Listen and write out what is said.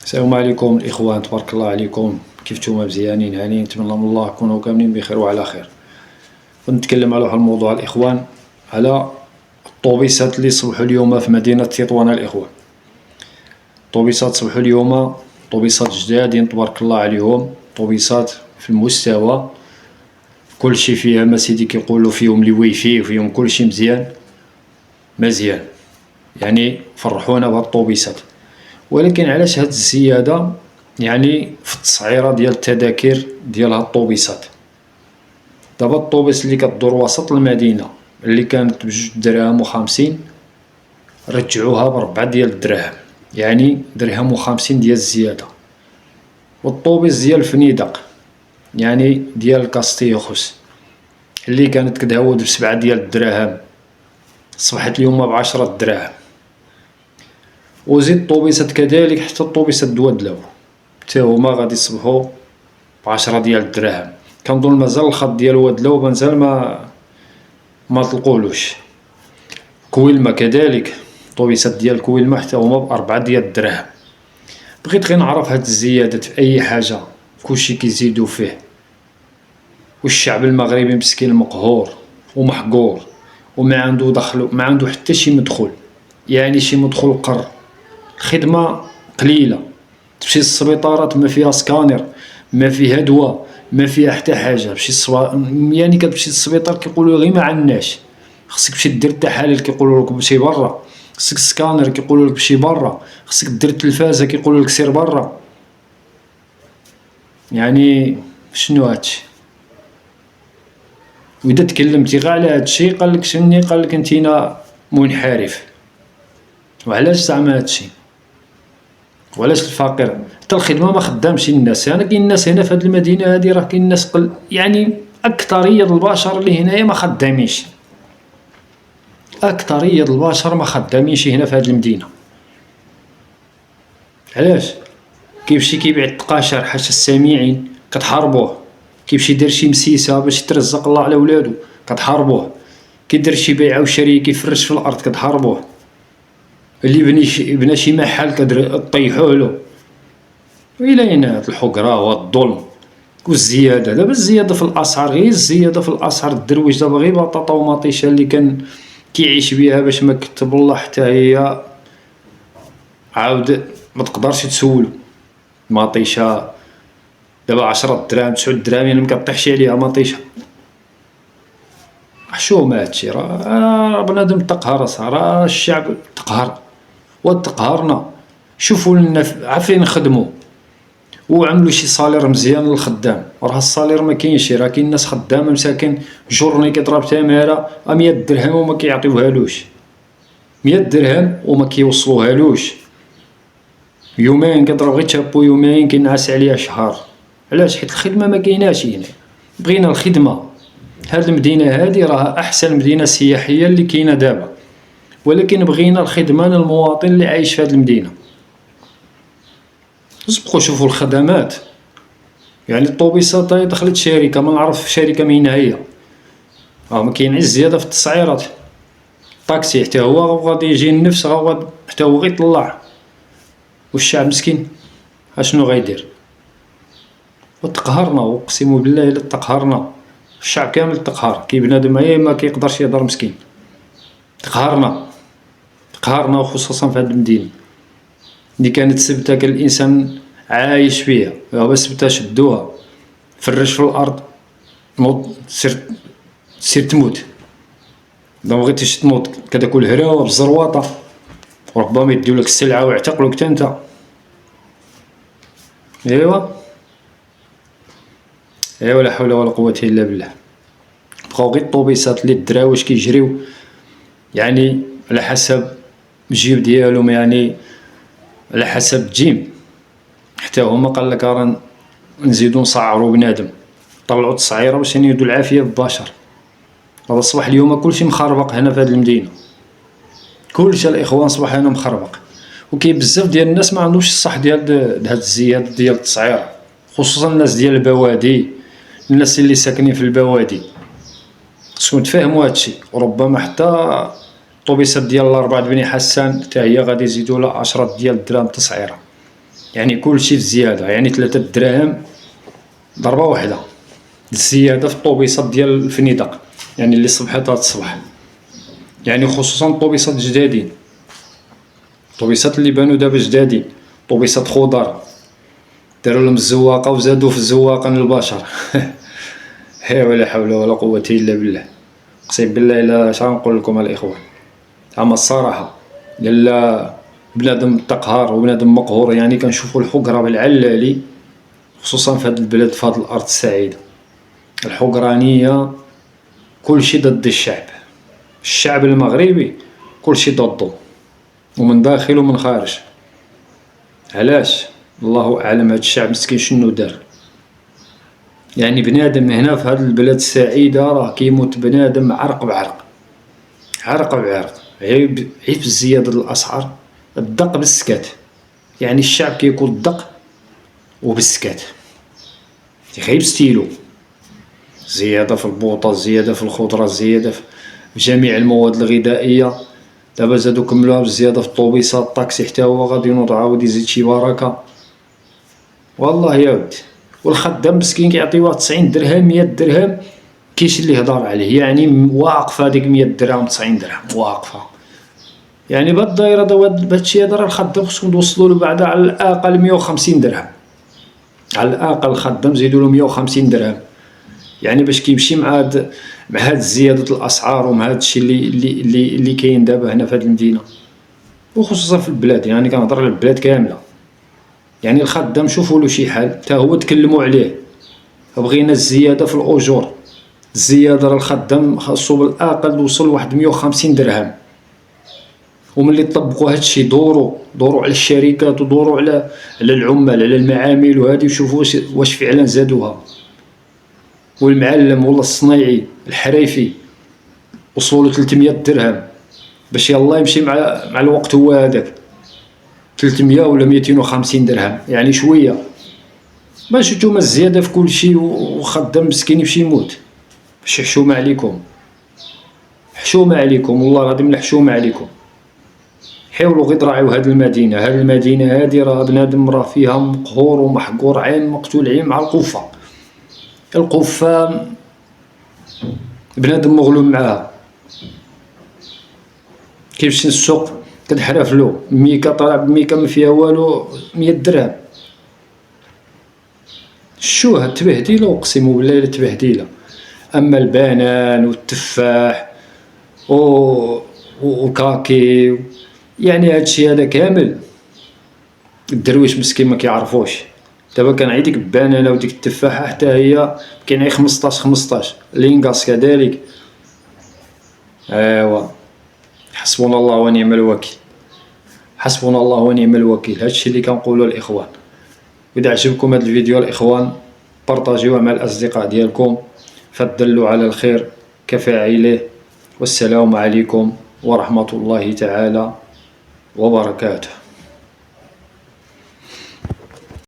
السلام عليكم الاخوان، تبارك الله عليكم. كيف نتوما؟ مزيانين؟ هانيين؟ نتمنى من الله تكونوا كاملين بخير وعلى خير. نتكلم على واحد الموضوع الاخوان، على الطوبيسات اللي صبحوا اليوم في مدينه تطوان. الاخوان، الطوبيسات صبحوا اليوم طوبيسات جدادين تبارك الله عليهم، طوبيسات في المستوى، كلشي فيها ما سيدي كيقولوا، فيهم لي ويفي وفيهم كلشي مزيان. يعني فرحونا بهاد الطوبيسات. ولكن علاش هاد الزيادة يعني في التسعيرة ديال التذاكر ديال هاد الطوبيسات؟ دابا الطوبيس اللي كدور وسط المدينة اللي كانت ب2 دراهم و50 رجعوها ب4 دراهم، يعني درهم و50 ديال الزيادة. والطوبيس ديال فنيدق يعني ديال كاستيوخوس اللي كانت كتهود ب7 دراهم صبحت اليوم ب10 دراهم. وزيد الطوبيسات كذلك، حتى الطوبيسات دوادلو حتى هما غادي يصبحو ب10 دراهم. كنظن مازال الخط ديال وادلو مازال ما طلقولوش. كويلما كذلك، الطوبيسات ديال كويلما حتى هما ب4 دراهم. بغيت غير نعرف هاد الزيادات في اي حاجة كلشي كيزيدو فيه، والشعب المغربي مسكين مقهور ومحقور وما عنده دخل، ما عنده حتى شي مدخول، يعني شي مدخول قر. الخدمة قليلة، تمشي للسبيطارات ما فيها سكانر، ما فيها دواء، ما فيها حتى حاجة. يعني كتمشي للسبيطار كيقولوا غير ما عندناش، خصك تمشي دير التحاليل كيقولوا لك مشي برا، خصك سكانر كيقولوا لك مشي برا، خصك دير التلفازة كيقولوا لك سير برا. يعني شنو هادشي؟ وإذا تكلمتي غير على هادشي قالك شني، قالك انتينا منحرف. وعلاش زعما هادشي؟ وعلاش الفقير حتى الخدمة ما خدامش الناس؟ انا كاين الناس هنا في هاد المدينة هادي، راه كاين الناس يعني أكثرية البشر اللي هنايا ما خدامينش، أكثرية البشر ما خدامينش هنا في هاد المدينة. علاش؟ كيمشي كيبيع التقاشر حاشا السامعين كتحاربوه، كيمشي يدير شي مسيسة باش يترزق الله على ولادو كتحاربوه، كيدير شي بيعة وشري كيفرش في الأرض كتحاربوه، اللي بنى شي محل طيحوهلو. وإلى هاد الحقرة والظلم والزيادة؟ دابا الزيادة في الأسعار، غير الزيادة في الأسعار، الدرويش دابا غير بطاطا ومطيشة اللي كان كيعيش بها باش ما كتب الله حتى هي عاود ما تقدرش تسولو. مطيشة دابا 10 دراهم 9 دراهم، يعني مكطيحش عليها مطيشة. حشومة هادشي، راه بنادم تقهر، راه الشعب تقهر وتقهرنا. شوفوا لنا عافين نخدموا وعملوا شي صالير مزيان للخدام، راه الصالير ما كاينش، راه كاين ناس خدامه مساكن جورني كيضرب تماره 100 درهم وما كيعطيوهالوش، 100 درهم وما كيوصلوهالوش. يومين كيضرب غير تشابو، يومين كينعس عليها شهر. علاش؟ حيت الخدمه ما كايناش هنا. بغينا الخدمه. هاد المدينه هادي راه احسن مدينه سياحيه اللي كاينه دابا، ولكن بغينا الخدمه للمواطن اللي عايش في هاد المدينه. سبقوا شوفوا الخدمات. يعني الطوبيسات دخلت شركة، ما نعرف شركة مين هي، ما كاينش زيادة في التسعيرات. الطاكسي حتى هو غادي يجي النفس، حتى هو غيطلع، والشعب مسكين اشنو غيدير؟ وتقهرنا، اقسم بالله الا تقهرنا. الشعب كامل تقهر، كي بنادم ما كيقدرش يهضر مسكين. تقهرنا وخصوصا في هاد المدينة اللي كانت سبتها كان الانسان عايش فيها. دابا سبتها شدوها، فرش في الارض، نوض سير تموت. اذا بغيتيش تنوض كتاكل الهراوه بالزرواطه، وربما يديو لك السلعه ويعتقلوك حتى انت. ايوا لا حول ولا قوه الا بالله. بقاو غير الطوبيسات اللي الدراويش كيجريو يعني على حسب الجيب ديالهم، يعني على حسب الجيم. حتى هما قال لك راه نزيدو نسعرو بنادم، طلعوا التسعيره باش ينيدو العافيه بالبشر. هذا صباح اليوم كلشي مخربق هنا في هذه المدينه، كلشي الاخوان صباح هنا مخربق. وكاين بزاف ديال الناس ما عندهمش الصح ديال هاد الزياده ديال التسعيره، خصوصا الناس ديال البوادي، الناس اللي ساكنين في البوادي. خصكم تفهموا هادشي. وربما حتى الطوبيسات ديال الاربعه بني حسان حتى هي غادي يزيدوا لها 10 ديال الدراهم تسعيره. يعني كل شيء في الزيادة، يعني 3 دراهم ضربة واحدة الزيادة في الطوبيسات ديال الفنيدق، يعني اللي صبحت هاد الصباح، يعني خصوصا الطوبيسات جدادين، الطوبيسات اللي بانو دابا جدادين، طوبيسات خضر داروا لهم الزواقة وزادوا في الزواقة للبشر. هي ولا حول ولا قوة إلا بالله. اقسم بالله إلا اش غنقول لكم الإخوان، أما الصراحة لالا بنادم تقهر وبنادم مقهور، يعني كنشوفو الحقرة بالعلالي، خصوصا في هاد البلاد، في هاد الأرض السعيدة الحقرانية. كلشي ضد الشعب المغربي كلشي ضدو، ومن داخل ومن خارج. علاش؟ الله أعلم. هاد الشعب مسكين شنو دار؟ يعني بنادم هنا في هاد البلاد السعيدة راه كيموت بنادم عرق بعرق، عرق بعرق، عيب في زيادة الأسعار، الدق بالسكات، يعني الشعب كياكل الدق وبالسكات، غير بستيلو، زيادة في البوطة، زيادة في الخضرة، زيادة في جميع المواد الغذائية. دابا زادو كملوها بالزيادة في الطوبيسات، الطاكسي حتى هو غادي ينوض عاود يزيد شي بركة. والله يا ودي، والخدام مسكين كيعطيوه 90 درهم 100 درهم كاينش اللي يهضر عليه، يعني واقفة هاديك 100 درهم 90 درهم واقفة. يعني بهاد الدايرة بهادشي هذا راه الخدام خصهم توصلوا له بعدا على الأقل 150 درهم، على الأقل الخدام زيدولو 150 درهم، يعني باش كيمشي مع هاد زيادة الأسعار ومع هاد الشي اللي كاين دابا هنا في هاد المدينة، وخصوصا في البلاد، يعني كنهضر على البلاد كاملة. يعني الخدام شوفوا له شي حل، تا هو تكلموا عليه، بغينا الزيادة في الأجور، الزيادة راه الخدام خاصو بالأقل توصل لواحد 150 درهم. وملي طبقوا هادشي دوروا على الشركات ودوروا على العمال، على المعامل وهادي، وشوفوا واش فعلا زادوها. والمعلم ولا الصنايعي الحريفي وصلوا له 300 درهم باش يلا يمشي مع الوقت هو هذاك، 300 ولا 250 درهم، يعني شويه. باش نتوما الزياده في كل شيء وخدام مسكين يمشي يموت. باش حشومه عليكم، حشومه عليكم، والله العظيم حشومه عليكم. حاولوا غير تراعيو هاد المدينه، هاد المدينه هادي راه بنادم راه فيها مقهور ومحقور، عين مقتول عين مع القفه. القفه بنادم مغلوب معاها، كيمشي للسوق كتحرفلو ميكا طالع بميكا ما فيها والو 100 درهم. شوه تبهديله، اقسم بالله تبهديله. اما البنان والتفاح وكاكي، يعني هادشي هذا كامل الدرويش مسكين ما كيعرفوش. دابا كنعيدك ببنانه وديك التفاحه حتى هي كاين غير 15 لينغاس كذلك. ايوا حسبنا الله ونعم الوكيل، حسبنا الله ونعم الوكيل. هادشي اللي كنقولو الاخوان. واذا عجبكم هذا الفيديو الاخوان بارطاجيوه مع الاصدقاء ديالكم، فدلوا على الخير كفاعله. والسلام عليكم ورحمه الله تعالى وبركاته.